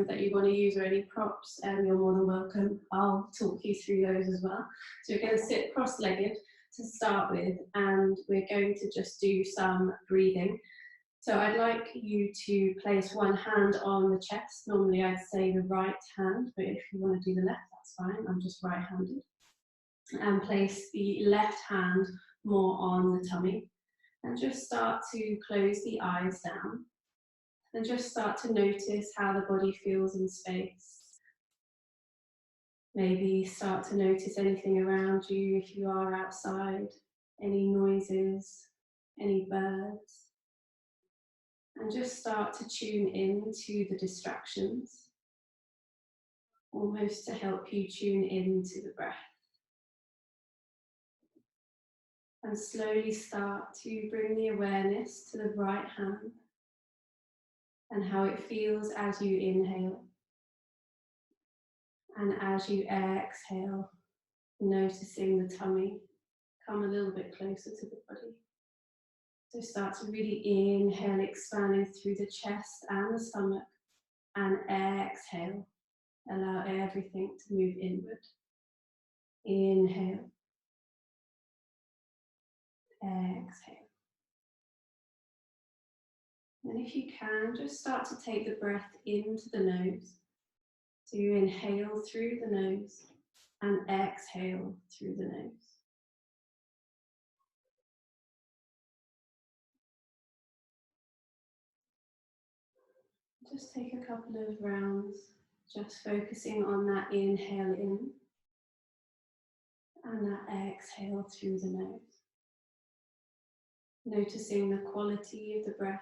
that you want to use or any props, you're more than welcome. I'll talk you through those as well. So we're going to sit cross-legged to start with, and we're going to just do some breathing. So I'd like you to place one hand on the chest. Normally I'd say the right hand, but if you want to do the left, that's fine. I'm just right-handed. And place the left hand more on the tummy. And just start to close the eyes down. And just start to notice how the body feels in space. Maybe start to notice anything around you if you are outside, any noises, any birds. And just start to tune in to the distractions, almost to help you tune into the breath. And slowly start to bring the awareness to the right hand and how it feels as you inhale. And as you exhale, noticing the tummy come a little bit closer to the body. So start to really inhale, expanding through the chest and the stomach, and exhale. Allow everything to move inward. Inhale. Exhale. And if you can, just start to take the breath into the nose. So you inhale through the nose and exhale through the nose. Just take a couple of rounds, just focusing on that inhale in and that exhale through the nose. Noticing the quality of the breath,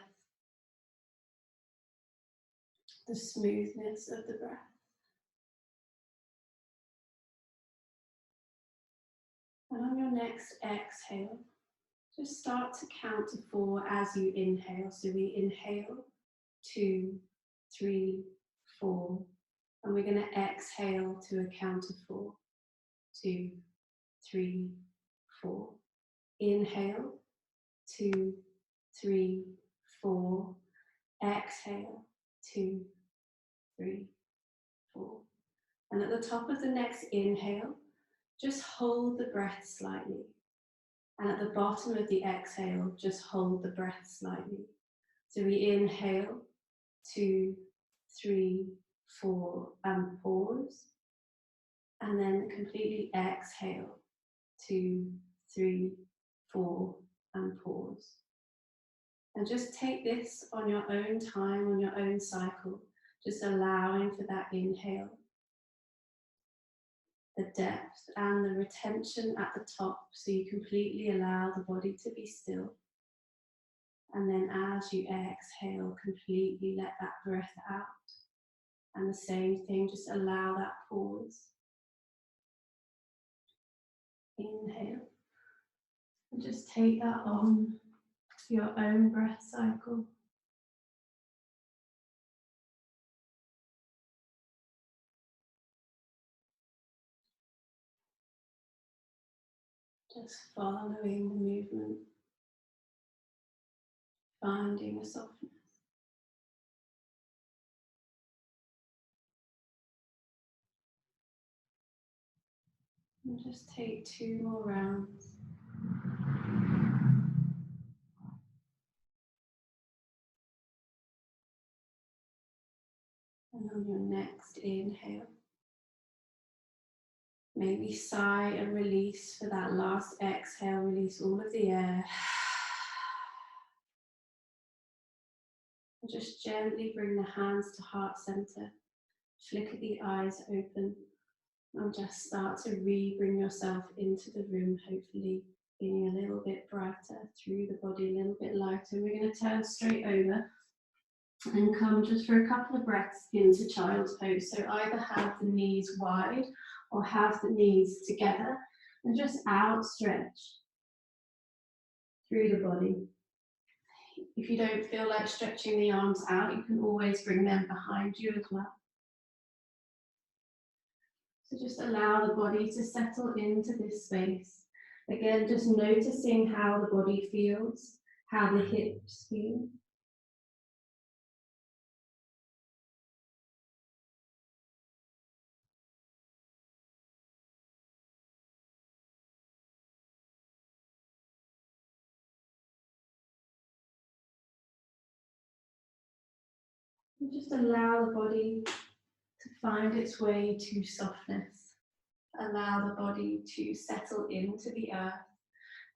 the smoothness of the breath. And on your next exhale, just start to count to 4 as you inhale. So we inhale 2, 3, 4, and we're going to exhale to a count of 4. 2, 3, 4. Inhale, 2, 3, 4. Exhale, 2, 3, 4. And at the top of the next inhale, just hold the breath slightly. And at the bottom of the exhale, just hold the breath slightly. So we inhale, 2, 3, 4, and pause. And then completely exhale, 2, 3, 4, and pause. And just take this on your own time, on your own cycle, just allowing for that inhale, the depth and the retention at the top, so you completely allow the body to be still. And then as you exhale, completely let that breath out. And the same thing, just allow that pause. Inhale. And just take that on your own breath cycle. Just following the movement, finding a softness. And just take 2 more rounds. And on your next inhale, maybe sigh and release for that last exhale. Release all of the air. And just gently bring the hands to heart center. Flicker the eyes open. And just start to bring yourself into the room, hopefully feeling a little bit brighter through the body, a little bit lighter. We're going to turn straight over and come just for a couple of breaths into child's pose. So either have the knees wide or have the knees together and just outstretch through the body. If you don't feel like stretching the arms out, you can always bring them behind you as well. So just allow the body to settle into this space. Again, just noticing how the body feels, how the hips feel. And just allow the body to find its way to softness. Allow the body to settle into the earth.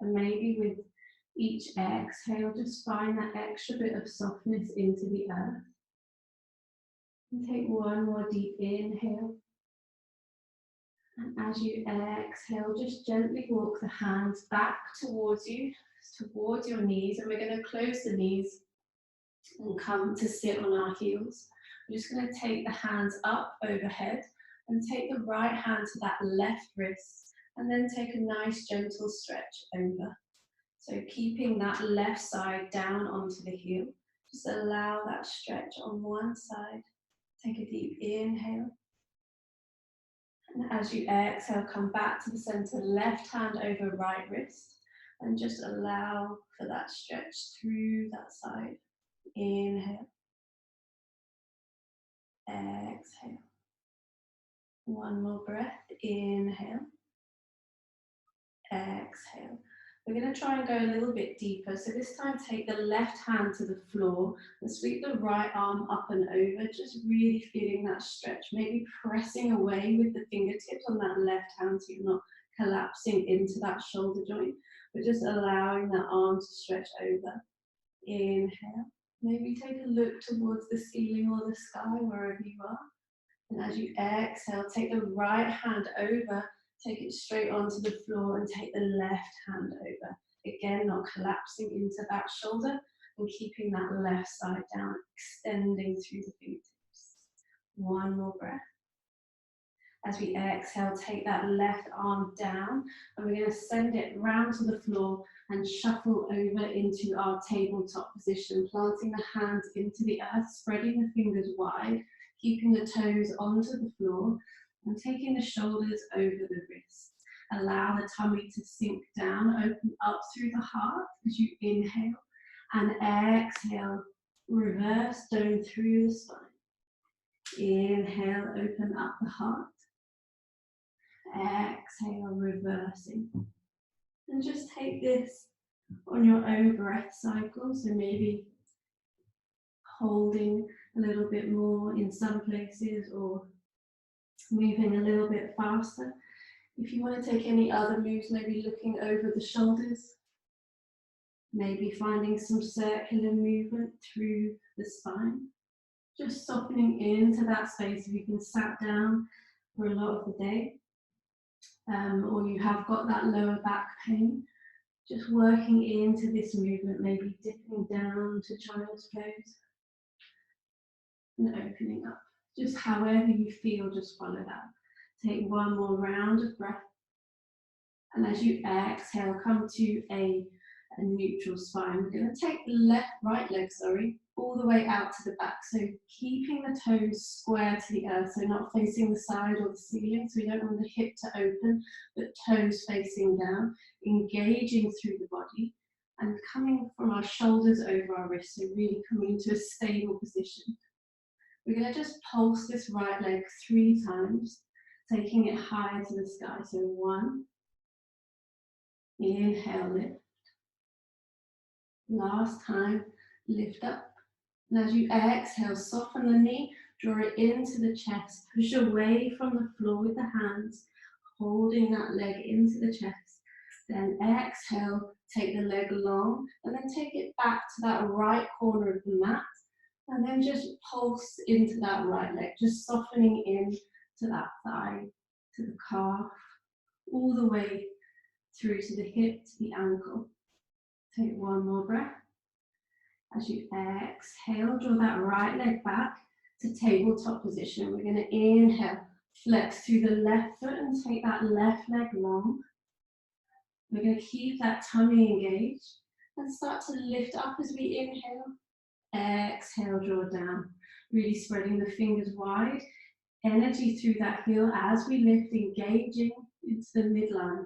And maybe with each exhale, just find that extra bit of softness into the earth. And take one more deep inhale. And as you exhale, just gently walk the hands back towards you, towards your knees. And we're going to close the knees and come to sit on our heels. We're just going to take the hands up overhead and take the right hand to that left wrist and then take a nice gentle stretch over. So keeping that left side down onto the heel, just allow that stretch on one side. Take a deep inhale. And as you exhale, come back to the center, left hand over right wrist and just allow for that stretch through that side. Inhale. Exhale. One more breath. Inhale. Exhale. We're going to try and go a little bit deeper. So this time take the left hand to the floor and sweep the right arm up and over, just really feeling that stretch, maybe pressing away with the fingertips on that left hand so you're not collapsing into that shoulder joint, but just allowing that arm to stretch over. Inhale. Maybe take a look towards the ceiling or the sky, wherever you are. And as you exhale, take the right hand over, take it straight onto the floor and take the left hand over. Again, not collapsing into that shoulder and keeping that left side down, extending through the fingertips. One more breath. As we exhale, take that left arm down and we're going to send it round to the floor and shuffle over into our tabletop position, planting the hands into the earth, spreading the fingers wide, keeping the toes onto the floor and taking the shoulders over the wrists. Allow the tummy to sink down, open up through the heart as you inhale and exhale, reverse down through the spine. Inhale, open up the heart. Exhale, reversing. And just take this on your own breath cycle. So maybe holding a little bit more in some places or moving a little bit faster. If you want to take any other moves, maybe looking over the shoulders, maybe finding some circular movement through the spine. Just softening into that space if you've been sat down for a lot of the day. Or you have got that lower back pain, just working into this movement, maybe dipping down to child's pose and opening up. Just however you feel, just follow that. Take one more round of breath. And as you exhale, come to a neutral spine. We're going to take the right leg, all the way out to the back. So keeping the toes square to the earth, so not facing the side or the ceiling. So we don't want the hip to open, but toes facing down, engaging through the body and coming from our shoulders over our wrists. So really coming into a stable position. We're going to just pulse this right leg 3 times, taking it high to the sky. So 1, inhale, lift. Last time, lift up. And as you exhale, soften the knee, draw it into the chest, push away from the floor with the hands, holding that leg into the chest. Then exhale, take the leg long, and then take it back to that right corner of the mat. And then just pulse into that right leg, just softening in to that thigh, to the calf, all the way through to the hip, to the ankle. Take one more breath. As you exhale, draw that right leg back to tabletop position. We're going to inhale, flex through the left foot and take that left leg long. We're going to keep that tummy engaged and start to lift up as we inhale. Exhale, draw down, really spreading the fingers wide. Energy through that heel as we lift, engaging into the midline.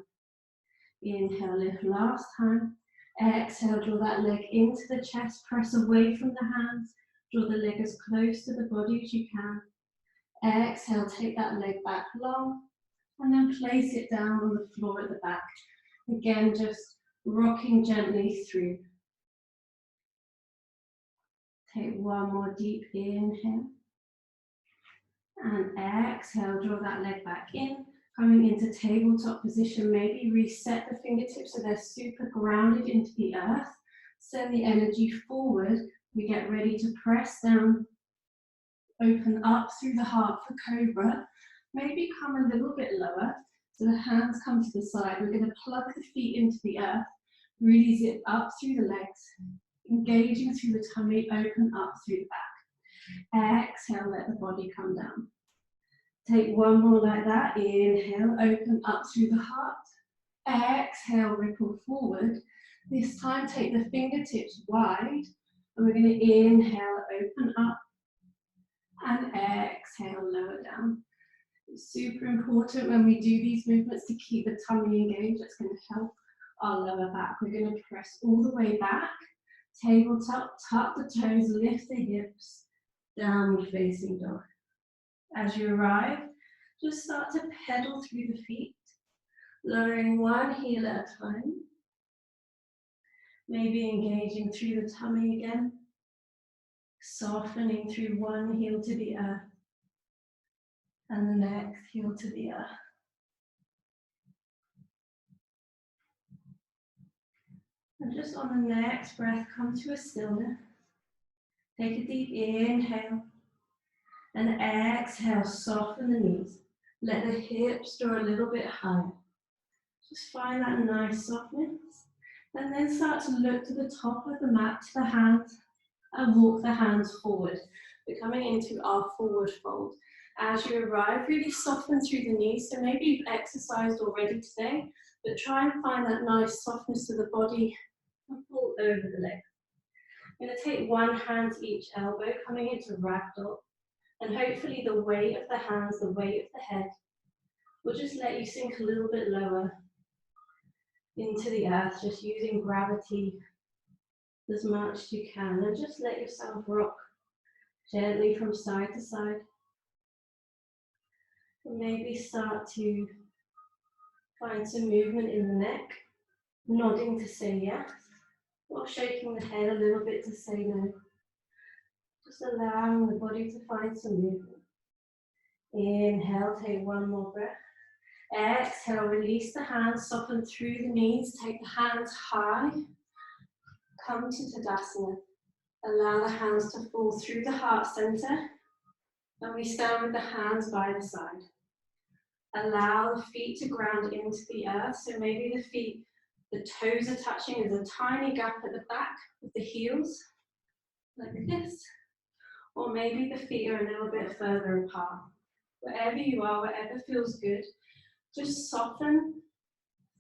Inhale, lift last time. Exhale, draw that leg into the chest, press away from the hands. Draw the leg as close to the body as you can. Exhale, take that leg back long and then place it down on the floor at the back. Again, just rocking gently through. Take one more deep inhale. And exhale, draw that leg back in. Coming into tabletop position, maybe reset the fingertips so they're super grounded into the earth. Send the energy forward. We get ready to press down, open up through the heart for cobra. Maybe come a little bit lower, so the hands come to the side. We're going to plug the feet into the earth, really zip up through the legs, engaging through the tummy, open up through the back. Exhale, let the body come down. Take one more like that. Inhale, open up through the heart. Exhale, ripple forward. This time, take the fingertips wide, and we're going to inhale, open up, and exhale, lower down. It's super important when we do these movements to keep the tummy engaged. That's going to help our lower back. We're going to press all the way back, tabletop, tuck the toes, lift the hips, downward facing dog. As you arrive, just start to pedal through the feet, lowering one heel at a time. Maybe engaging through the tummy again, softening through one heel to the earth, and the next heel to the earth. And just on the next breath, come to a stillness. Take a deep inhale, and exhale, soften the knees. Let the hips draw a little bit higher. Just find that nice softness. And then start to look to the top of the mat, to the hands, and walk the hands forward. We're coming into our forward fold. As you arrive, really soften through the knees. So maybe you've exercised already today, but try and find that nice softness to the body and pull over the leg. I'm going to take one hand to each elbow, coming into ragdoll. And hopefully the weight of the hands, the weight of the head, will just let you sink a little bit lower into the earth, just using gravity as much as you can. And just let yourself rock gently from side to side. And maybe start to find some movement in the neck, nodding to say yes, or shaking the head a little bit to say no. Just allowing the body to find some movement. Inhale, take one more breath. Exhale, release the hands, soften through the knees, take the hands high. Come to Tadasana. Allow the hands to fall through the heart center. And we stand with the hands by the side. Allow the feet to ground into the earth. So maybe the feet, the toes are touching. There's a tiny gap at the back of the heels, like this. Or maybe the feet are a little bit further apart. Wherever you are, whatever feels good, just soften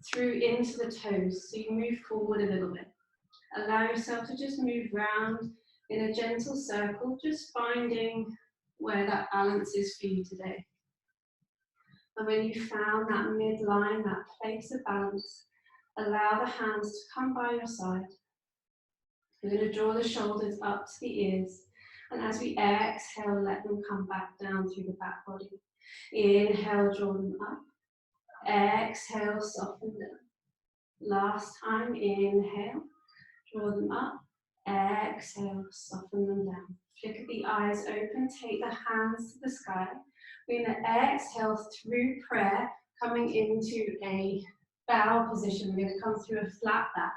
through into the toes. So you move forward a little bit. Allow yourself to just move round in a gentle circle, just finding where that balance is for you today. And when you found that midline, that place of balance, allow the hands to come by your side. We're going to draw the shoulders up to the ears. And as we exhale, let them come back down through the back body. Inhale, draw them up. Exhale, soften them. Last time, inhale, draw them up. Exhale, soften them down. Flicker the eyes open, take the hands to the sky. We're going to exhale through prayer, coming into a bow position. We're going to come through a flat back.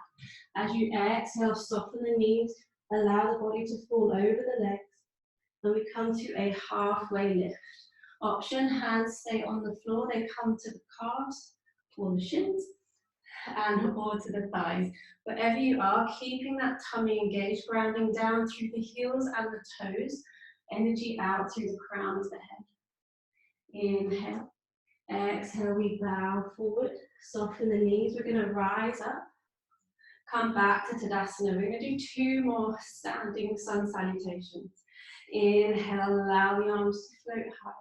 As you exhale, soften the knees, allow the body to fall over the legs. And we come to a halfway lift. Option, hands stay on the floor, they come to the calves or the shins and or to the thighs. Wherever you are, keeping that tummy engaged, grounding down through the heels and the toes, energy out through the crown of the head. Inhale, exhale, we bow forward, soften the knees. We're going to rise up, come back to Tadasana. We're going to do 2 more standing sun salutations. Inhale, allow the arms to float high.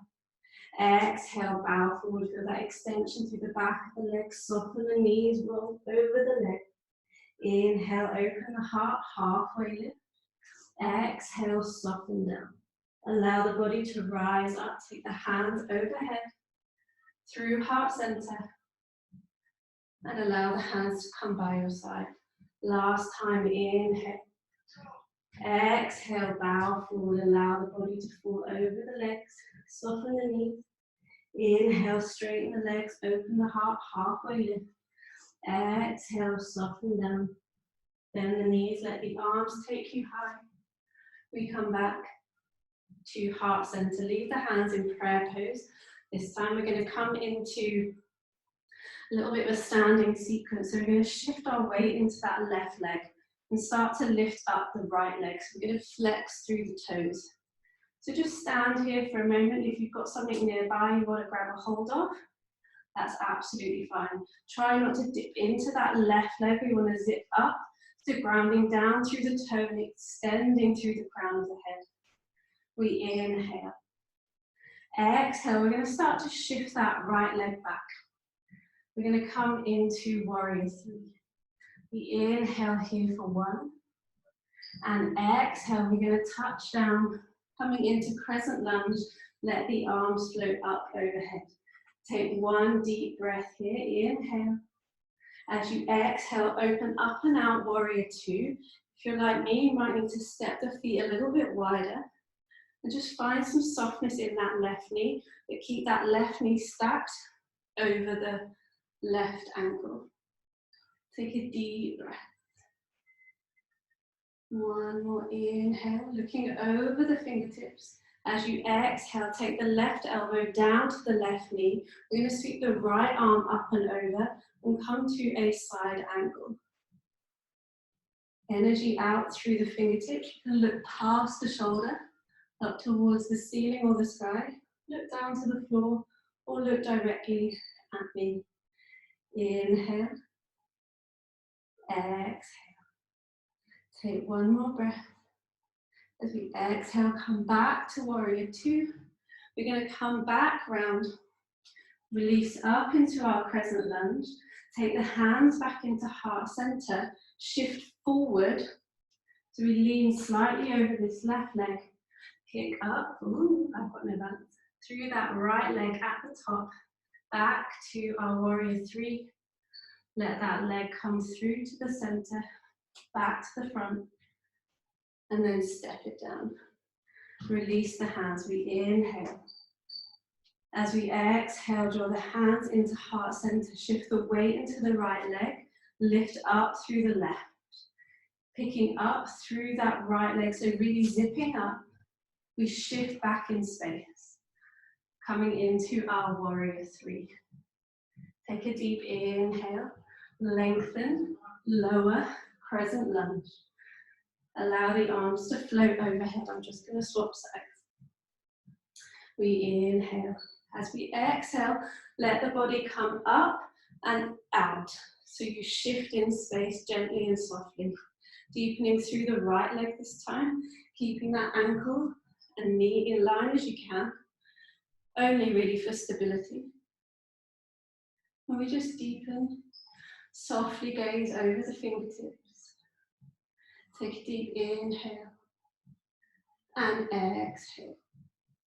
Exhale, bow forward, feel that extension through the back of the legs, soften the knees, roll over the leg. Inhale, open the heart, halfway lift. Exhale, soften down. Allow the body to rise up, take the hands overhead, through heart center, and allow the hands to come by your side. Last time, inhale. Exhale, bow forward, allow the body to fall over the legs, soften the knees. Inhale, straighten the legs, open the heart, halfway lift. Exhale, soften down. Bend the knees, let the arms take you high. We come back to heart center. Leave the hands in prayer pose. This time we're going to come into a little bit of a standing sequence. So we're going to shift our weight into that left leg and start to lift up the right leg. So we're going to flex through the toes. So just stand here for a moment. If you've got something nearby you want to grab a hold of, that's absolutely fine. Try not to dip into that left leg. We want to zip up, so grounding down through the toe and extending through the crown of the head. We inhale. Exhale, we're going to start to shift that right leg back. We're going to come into warrior three. We inhale here for one. And exhale, we're going to touch down, coming into crescent lunge. Let the arms float up overhead. Take one deep breath here. Inhale. As you exhale, open up and out, warrior two. If you're like me, you might need to step the feet a little bit wider. And just find some softness in that left knee, but keep that left knee stacked over the left ankle. Take a deep breath. One more inhale, looking over the fingertips. As you exhale, take the left elbow down to the left knee. We're going to sweep the right arm up and over and come to a side angle. Energy out through the fingertips. You can look past the shoulder, up towards the ceiling or the sky. Look down to the floor or look directly at me. Inhale. Exhale. Take one more breath. As we exhale, come back to warrior two. We're going to come back round, release up into our crescent lunge. Take the hands back into heart center, shift forward. So we lean slightly over this left leg, kick up, ooh, I've got no balance, through that right leg at the top, back to our warrior three. Let that leg come through to the center, back to the front, and then step it down. Release the hands, we inhale. As we exhale, draw the hands into heart center, shift the weight into the right leg, lift up through the left. Picking up through that right leg, so really zipping up, we shift back in space. Coming into our warrior three. Take a deep inhale, lengthen, lower, crescent lunge. Allow the arms to float overhead. I'm just going to swap sides. We inhale. As we exhale, let the body come up and out. So you shift in space gently and softly. Deepening through the right leg this time, keeping that ankle and knee in line as you can, only really for stability. And we just deepen, softly gaze over the fingertips. Take a deep inhale and exhale.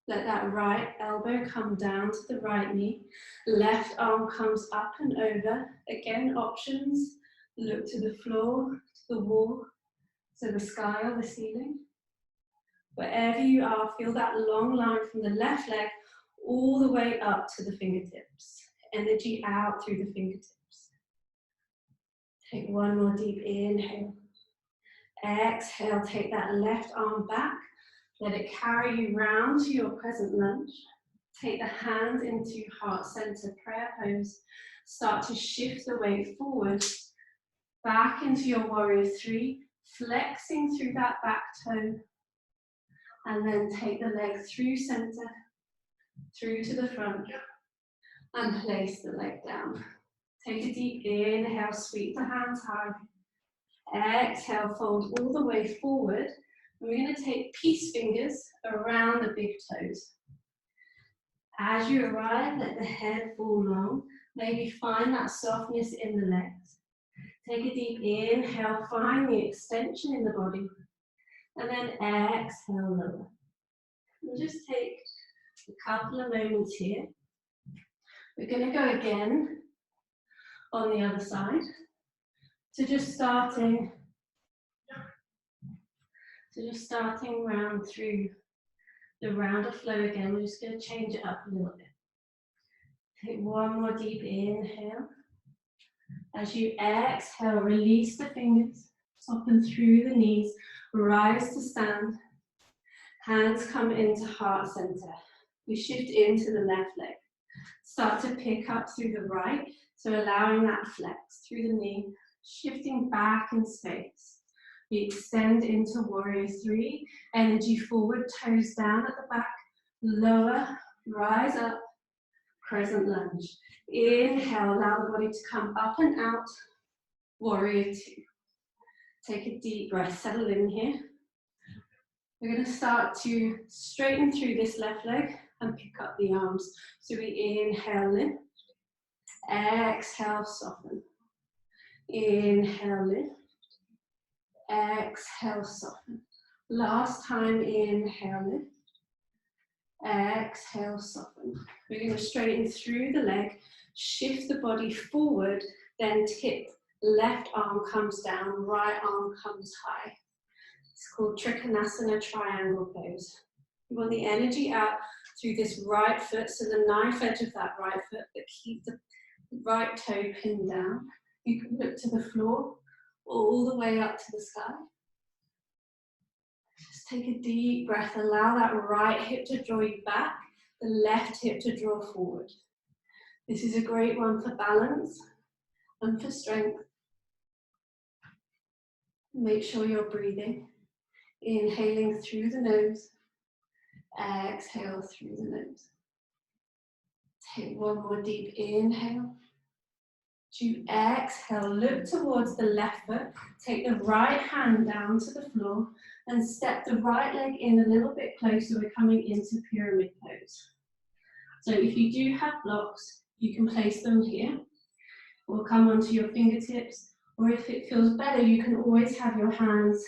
Let that right elbow come down to the right knee. Left arm comes up and over. Again, options. Look to the floor, to the wall, to the sky or the ceiling. Wherever you are, feel that long line from the left leg all the way up to the fingertips. Energy out through the fingertips. Take one more deep inhale. Exhale, take that left arm back. Let it carry you round to your crescent lunge. Take the hands into heart center prayer pose. Start to shift the weight forward, back into your warrior three, flexing through that back toe. And then take the leg through center, through to the front, and place the leg down. Take a deep inhale, sweep the hands high. Exhale, fold all the way forward. And we're going to take peace fingers around the big toes. As you arrive, let the head fall long. Maybe find that softness in the legs. Take a deep inhale, find the extension in the body. And then exhale, lower. And just take a couple of moments here. We're going to go again on the other side. So just starting So just starting round through the rounder flow again, we're just going to change it up a little bit. Take one more deep inhale. As you exhale, release the fingers, soften through the knees, rise to stand. Hands come into heart center. We shift into the left leg. Start to pick up through the right, so allowing that flex through the knee, shifting back in space. We extend into warrior three, energy forward, toes down at the back, lower, rise up, crescent lunge. Inhale, allow the body to come up and out, warrior two. Take a deep breath, settle in here. We're going to start to straighten through this left leg and pick up the arms. So we inhale, lift, exhale, soften. Inhale, lift, exhale, soften. Last time, inhale, lift, exhale, soften. We're going to straighten through the leg, shift the body forward, then tip, left arm comes down, right arm comes high. It's called Trikonasana triangle pose. You want the energy out through this right foot, so the knife edge of that right foot, but keep the right toe pinned down. You can look to the floor, all the way up to the sky. Just take a deep breath, allow that right hip to draw you back, the left hip to draw forward. This is a great one for balance and for strength. Make sure you're breathing. Inhaling through the nose, exhale through the nose. Take one more deep inhale. To exhale, look towards the left foot. Take the right hand down to the floor and step the right leg in a little bit closer. We're coming into pyramid pose. So if you do have blocks, you can place them here or come onto your fingertips. Or if it feels better, you can always have your hands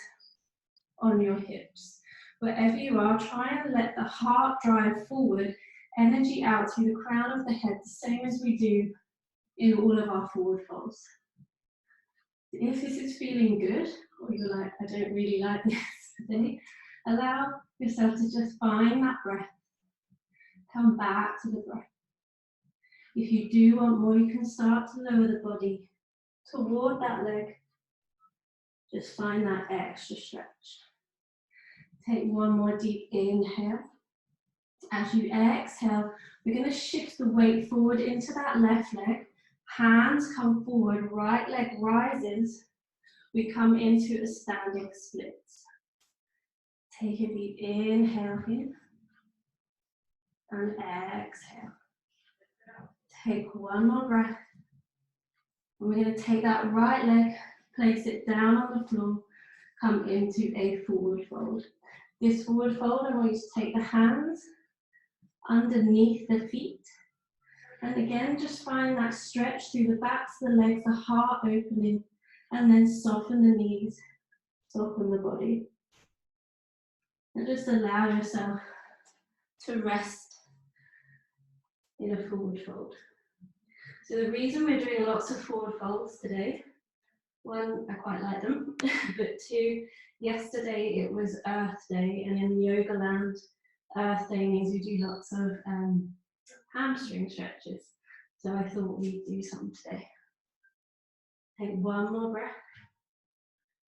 on your hips. Wherever you are, try and let the heart drive forward, energy out through the crown of the head, the same as we do in all of our forward folds. If this is feeling good, or you're like, I don't really like this today, allow yourself to just find that breath. Come back to the breath. If you do want more, you can start to lower the body toward that leg. Just find that extra stretch. Take one more deep inhale. As you exhale, we're going to shift the weight forward into that left leg. Hands come forward, right leg rises. We come into a standing split. Take a deep inhale here and exhale. Take one more breath. And we're going to take that right leg, place it down on the floor, come into a forward fold. This forward fold, I want you to take the hands underneath the feet. And again, just find that stretch through the backs of the legs, the heart opening, and then soften the knees, soften the body. And just allow yourself to rest in a forward fold. So the reason we're doing lots of forward folds today, one, I quite like them, but two, yesterday it was Earth Day, and in Yoga Land, Earth Day means we do lots of hamstring stretches. So I thought we'd do some today. Take one more breath.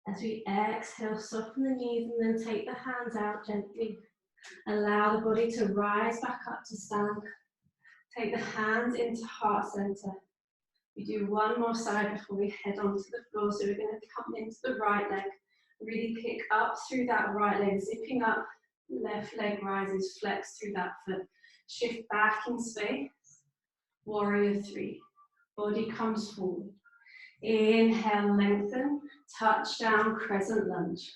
As we exhale, soften the knees and then take the hands out gently. Allow the body to rise back up to stand. Take the hands into heart center. We do one more side before we head onto the floor. So we're going to come into the right leg. Really pick up through that right leg, zipping up, left leg rises, flex through that foot. Shift back in space. Warrior three. Body comes forward. Inhale, lengthen, touch down, crescent lunge.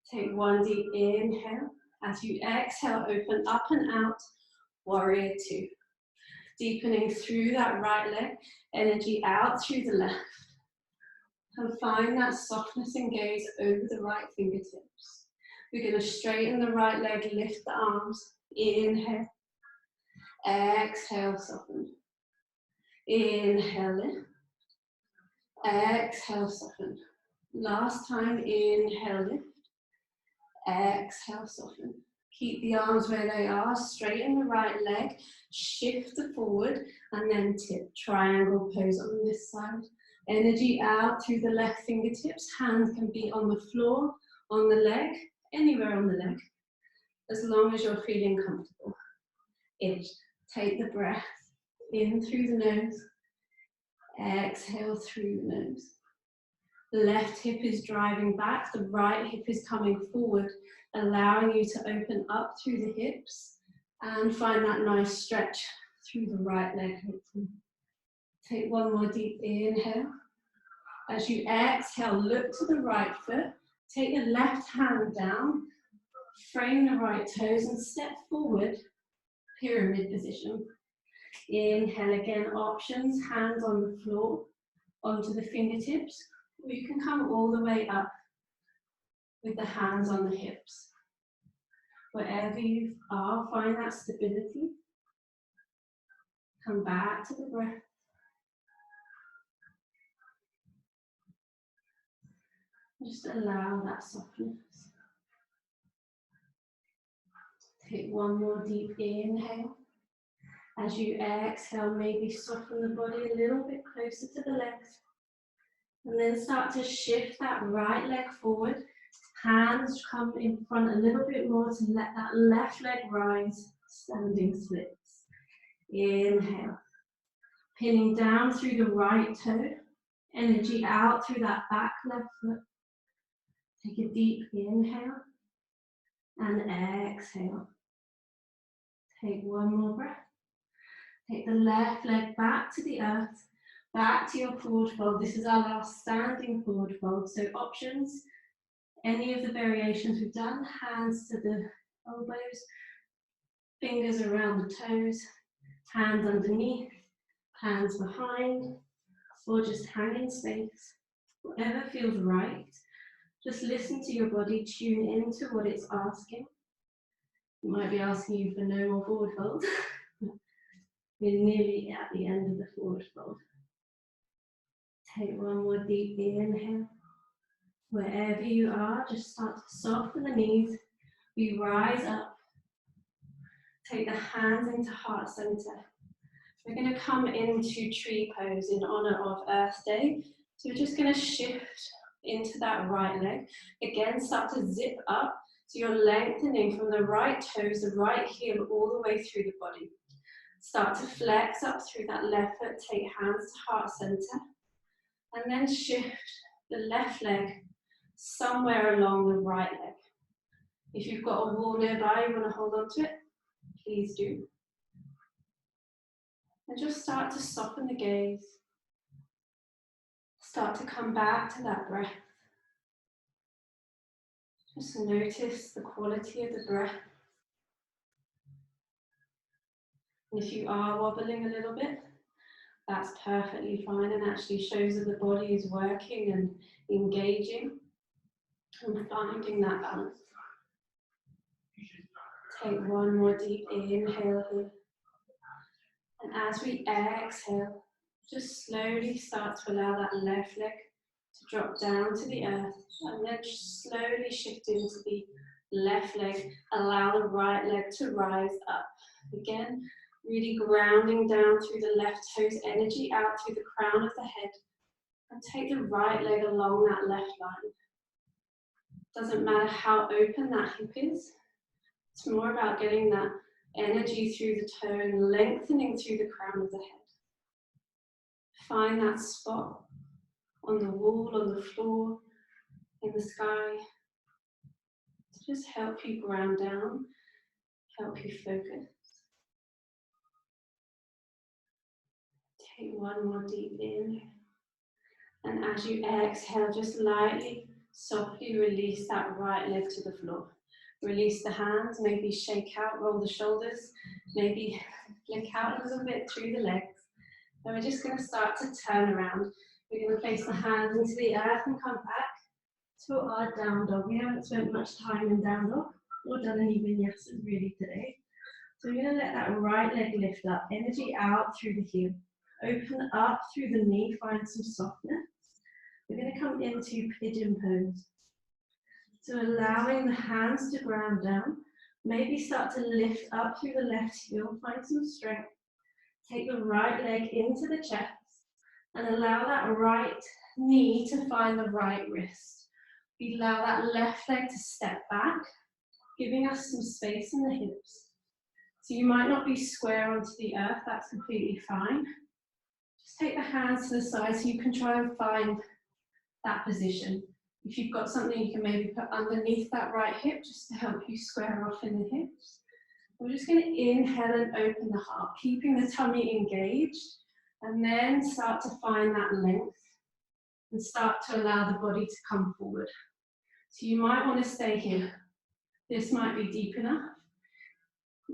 Take one deep inhale. As you exhale, open up and out, warrior two. Deepening through that right leg, energy out through the left. And find that softness and gaze over the right fingertips. We're going to straighten the right leg, lift the arms. Inhale. Exhale, soften. Inhale, lift. Exhale, soften. Last time, inhale, lift. exhale, soften. Keep the arms where they are, straighten the right leg, shift it forward, and then tip, triangle pose on this side. Energy out through the left fingertips, hands can be on the floor, on the leg, anywhere on the leg, as long as you're feeling comfortable. Take the breath in through the nose, exhale through the nose. The left hip is driving back, the right hip is coming forward, allowing you to open up through the hips and find that nice stretch through the right leg. Take one more deep inhale. As you exhale, look to the right foot, take the left hand down, frame the right toes and step forward, pyramid position. Inhale again, options, hands on the floor, onto the fingertips, or you can come all the way up with the hands on the hips. Wherever you are, find that stability. Come back to the breath. Just allow that softness. Take one more deep inhale. As you exhale, maybe soften the body a little bit closer to the legs. And then start to shift that right leg forward. Hands come in front a little bit more to let that left leg rise, standing splits. Inhale. Pinning down through the right toe. Energy out through that back left foot. Take a deep inhale and exhale. Take one more breath. Take the left leg back to the earth, back to your forward fold. This is our last standing forward fold. So options, any of the variations we've done, hands to the elbows, fingers around the toes, hands underneath, hands behind, or just hang in space. Whatever feels right. Just listen to your body, tune into what it's asking. It might be asking you for no more forward fold. We're nearly at the end of the forward fold. Take one more deep inhale. Wherever you are, just start to soften the knees. We rise up. Take the hands into heart center. We're going to come into tree pose in honor of Earth Day. So we're just going to shift into that right leg. Again, start to zip up. So you're lengthening from the right toes, the right heel, all the way through the body. Start to flex up through that left foot. Take hands to heart center. And then shift the left leg somewhere along the right leg. If you've got a wall nearby, you want to hold on to it, please do. And just start to soften the gaze. Start to come back to that breath. Just notice the quality of the breath. And if you are wobbling a little bit, that's perfectly fine and actually shows that the body is working and engaging and finding that balance. Take one more deep inhale here. And as we exhale, just slowly start to allow that left leg to drop down to the earth and then slowly shift into the left leg. Allow the right leg to rise up. Again, really grounding down through the left toes, energy out through the crown of the head. And take the right leg along that left line. Doesn't matter how open that hip is. It's more about getting that energy through the toe and lengthening through the crown of the head. Find that spot on the wall, on the floor, in the sky. To just help you ground down, help you focus. Take one more deep inhale. And as you exhale, just lightly, softly release that right leg to the floor. Release the hands, maybe shake out, roll the shoulders, maybe flick out a little bit through the legs. And we're just going to start to turn around. We're going to place the hands into the earth and come back to our down dog. We haven't spent much time in down dog or done any vinyasas really today. So we're going to let that right leg lift up, energy out through the heel. Open up through the knee, find some softness. We're going to come into pigeon pose. So allowing the hands to ground down. Maybe start to lift up through the left heel, find some strength. Take the right leg into the chest and allow that right knee to find the right wrist. We allow that left leg to step back, giving us some space in the hips. So you might not be square onto the earth, that's completely fine. Just take the hands to the side so you can try and find that position. If you've got something you can maybe put underneath that right hip just to help you square off in the hips. We're just going to inhale and open the heart, keeping the tummy engaged, and then start to find that length and start to allow the body to come forward. So you might want to stay here. This might be deep enough.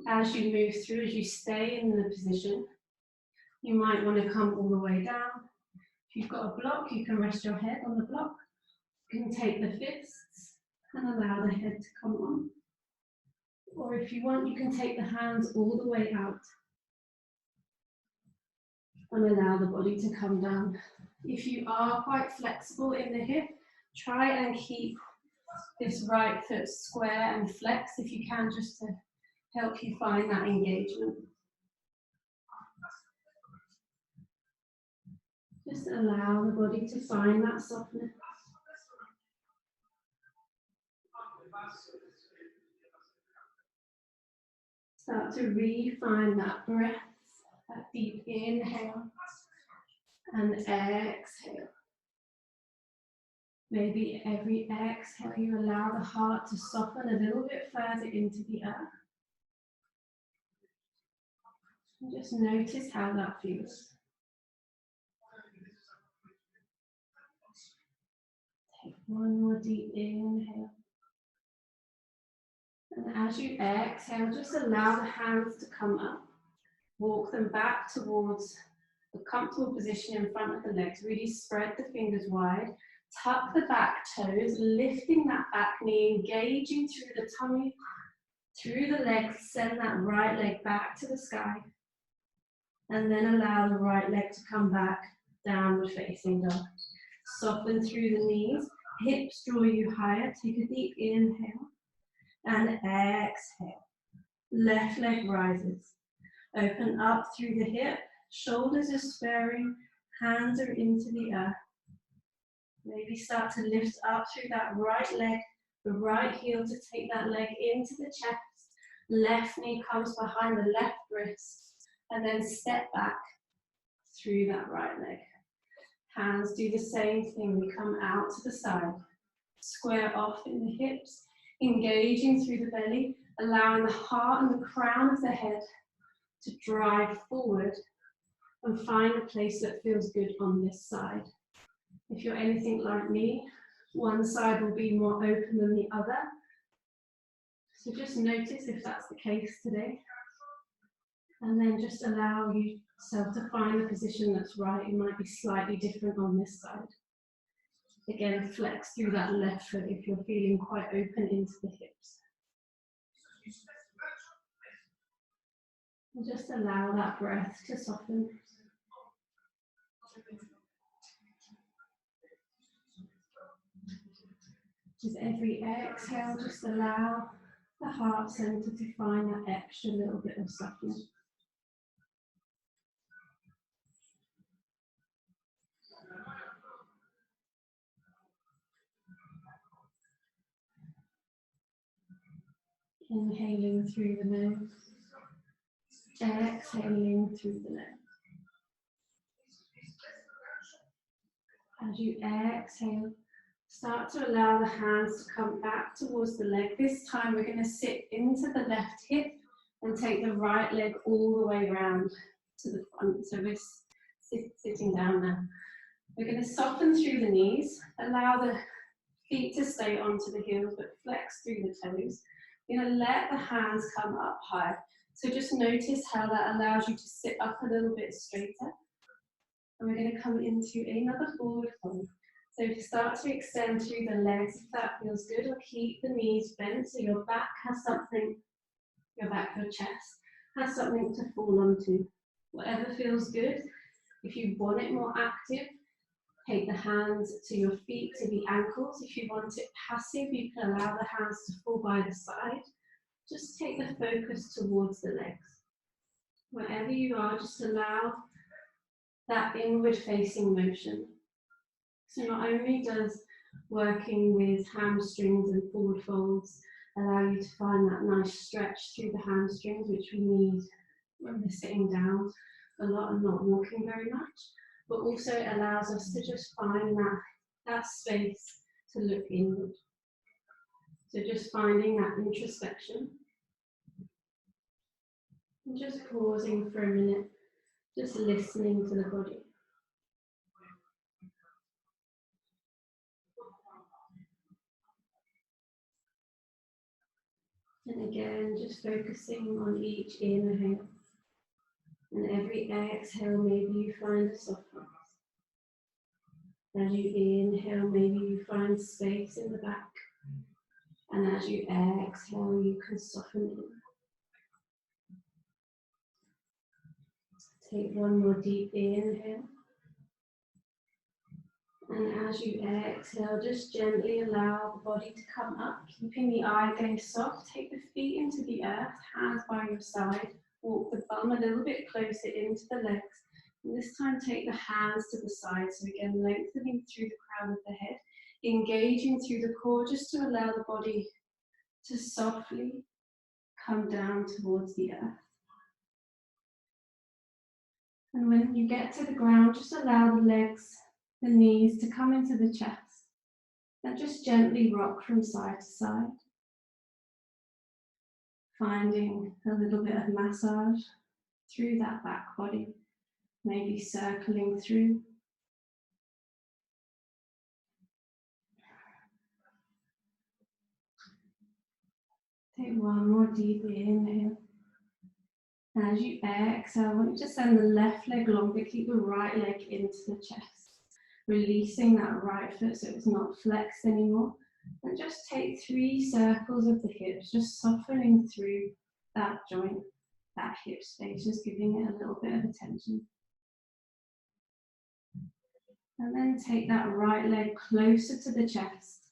As you move through, as you stay in the position, you might want to come all the way down. If you've got a block, you can rest your head on the block. You can take the fists and allow the head to come on. Or if you want, you can take the hands all the way out and allow the body to come down. If you are quite flexible in the hip, try and keep this right foot square and flex if you can, just to help you find that engagement. Just allow the body to find that softness. Start to refine that breath, that deep inhale and exhale. Maybe every exhale you allow the heart to soften a little bit further into the earth. And just notice how that feels. Take one more deep inhale. And as you exhale, just allow the hands to come up. Walk them back towards a comfortable position in front of the legs. Really spread the fingers wide. Tuck the back toes, lifting that back knee, engaging through the tummy, through the legs. Send that right leg back to the sky. And then allow the right leg to come back, downward facing dog. Soften through the knees. Hips draw you higher. Take a deep inhale. And exhale. Left leg rises. Open up through the hip. Shoulders are squaring. Hands are into the earth. Maybe start to lift up through that right leg. The right heel to take that leg into the chest. Left knee comes behind the left wrist. And then step back through that right leg. Hands do the same thing. We come out to the side. Square off in the hips. Engaging through the belly, allowing the heart and the crown of the head to drive forward and find a place that feels good on this side. If you're anything like me, one side will be more open than the other. So just notice if that's the case today. And then just allow yourself to find a position that's right. It might be slightly different on this side. Again, flex through that left foot if you're feeling quite open into the hips. And just allow that breath to soften. With every exhale, just allow the heart center to find that extra little bit of softness. Inhaling through the nose, exhaling through the nose. As you exhale, start to allow the hands to come back towards the leg. This time we're going to sit into the left hip and take the right leg all the way around to the front. So we're sitting down now. We're going to soften through the knees, allow the feet to stay onto the heels, but flex through the toes. You're going to let the hands come up high. So just notice how that allows you to sit up a little bit straighter. And we're going to come into another forward fold. So to start to extend through the legs, if that feels good, or keep the knees bent so your back has something, your chest has something to fall onto. Whatever feels good. If you want it more active, Take the hands to your feet, to the ankles. If you want it passive, you can allow the hands to fall by the side. Just take the focus towards the legs. Wherever you are, just allow that inward facing motion. So not only does working with hamstrings and forward folds allow you to find that nice stretch through the hamstrings, which we need when we're sitting down a lot and not walking very much, but also it allows us to just find that space to look inward. So just finding that introspection. And just pausing for a minute, just listening to the body. And again, just focusing on each inhale. And every exhale, maybe you find a softness. As you inhale, maybe you find space in the back. And as you exhale, you can soften in. Take one more deep inhale. And as you exhale, just gently allow the body to come up, keeping the eye gaze soft. Take the feet into the earth, hands by your side. Walk the bum a little bit closer into the legs. And this time take the hands to the side. So again, lengthening through the crown of the head, engaging through the core, just to allow the body to softly come down towards the earth. And when you get to the ground, just allow the legs, the knees to come into the chest. And just gently rock from side to side. Finding a little bit of massage through that back body, maybe circling through. Take one more deep inhale. As you exhale, I want you to send the left leg longer, keep the right leg into the chest. Releasing that right foot so it's not flexed anymore. And just take 3 circles of the hips, just softening through that joint, that hip space, just giving it a little bit of attention. And then take that right leg closer to the chest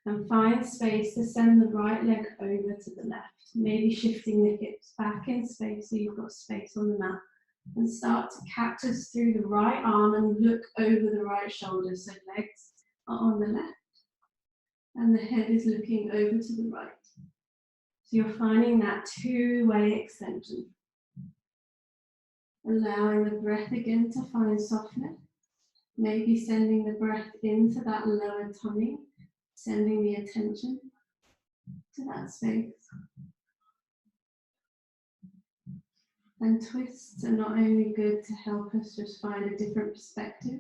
and find space to send the right leg over to the left. Maybe shifting the hips back in space so you've got space on the mat. And start to cactus through the right arm and look over the right shoulder. So legs are on the left and the head is looking over to the right. So you're finding that two-way extension. Allowing the breath again to find softness. Maybe sending the breath into that lower tummy, sending the attention to that space. And twists are not only good to help us just find a different perspective,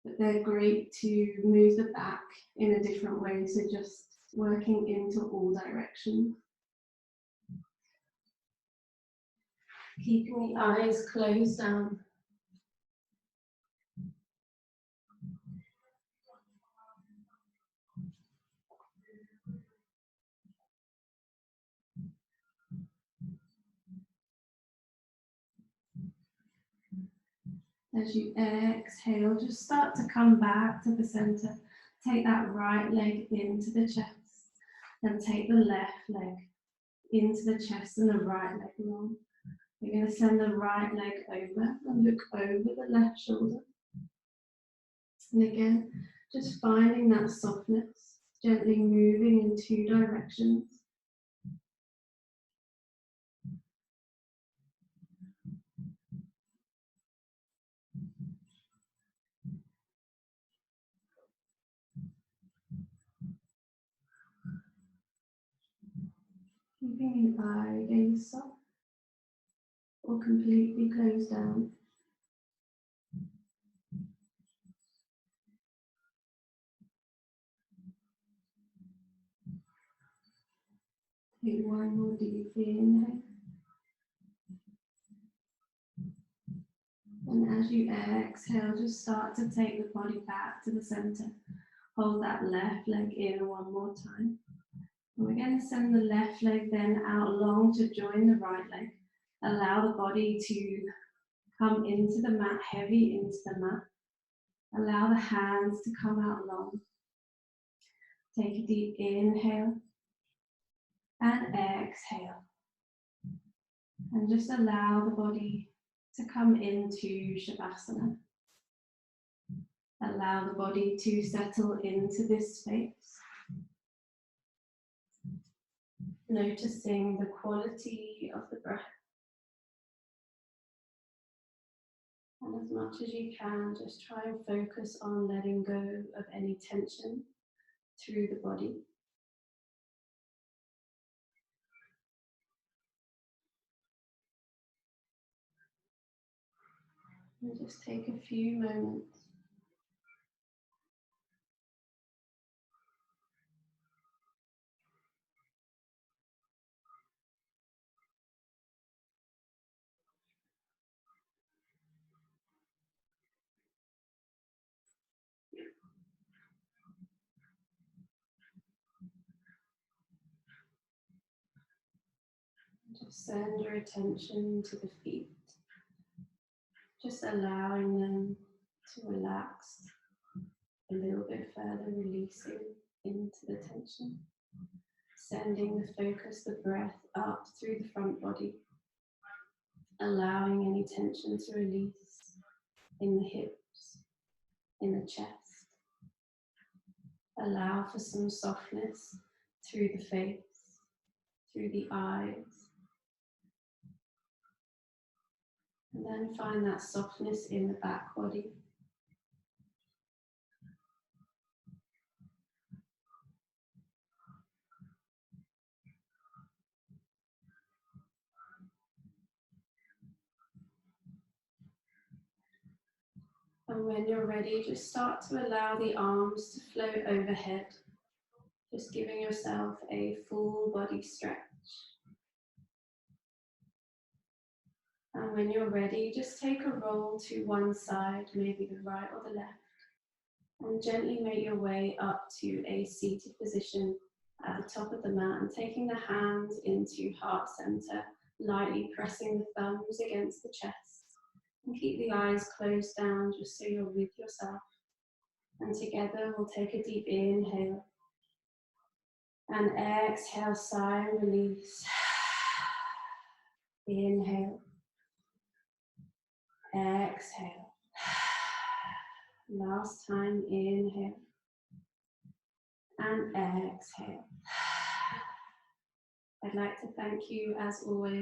but they're great to move the back in a different way, so just working into all directions. Keeping the eyes closed down. As you exhale, just start to come back to the center. Take that right leg into the chest and take the left leg into the chest and the right leg along. You're going to send the right leg over and look over the left shoulder. And again, just finding that softness, gently moving in 2 directions. Keeping the eye gaze soft or completely closed down. Take one more deep inhale. And as you exhale, just start to take the body back to the center. Hold that left leg in one more time. And we're going to send the left leg then out long to join the right leg. Allow the body to come into the mat, heavy into the mat. Allow the hands to come out long. Take a deep inhale and exhale. And just allow the body to come into Shavasana. Allow the body to settle into this space. Noticing the quality of the breath. And as much as you can, just try and focus on letting go of any tension through the body. And just take a few moments. Just send your attention to the feet. Just allowing them to relax a little bit further, releasing into the tension. Sending the focus, the breath up through the front body. Allowing any tension to release in the hips, in the chest. Allow for some softness through the face, through the eyes. And then find that softness in the back body. And when you're ready, just start to allow the arms to float overhead. Just giving yourself a full body stretch. And when you're ready, just take a roll to one side, maybe the right or the left. And gently make your way up to a seated position at the top of the mat and taking the hands into heart center, lightly pressing the thumbs against the chest. And keep the eyes closed down just so you're with yourself. And together we'll take a deep inhale. And exhale, sigh and release. Inhale. Exhale. Last time, inhale. And exhale. I'd like to thank you, as always,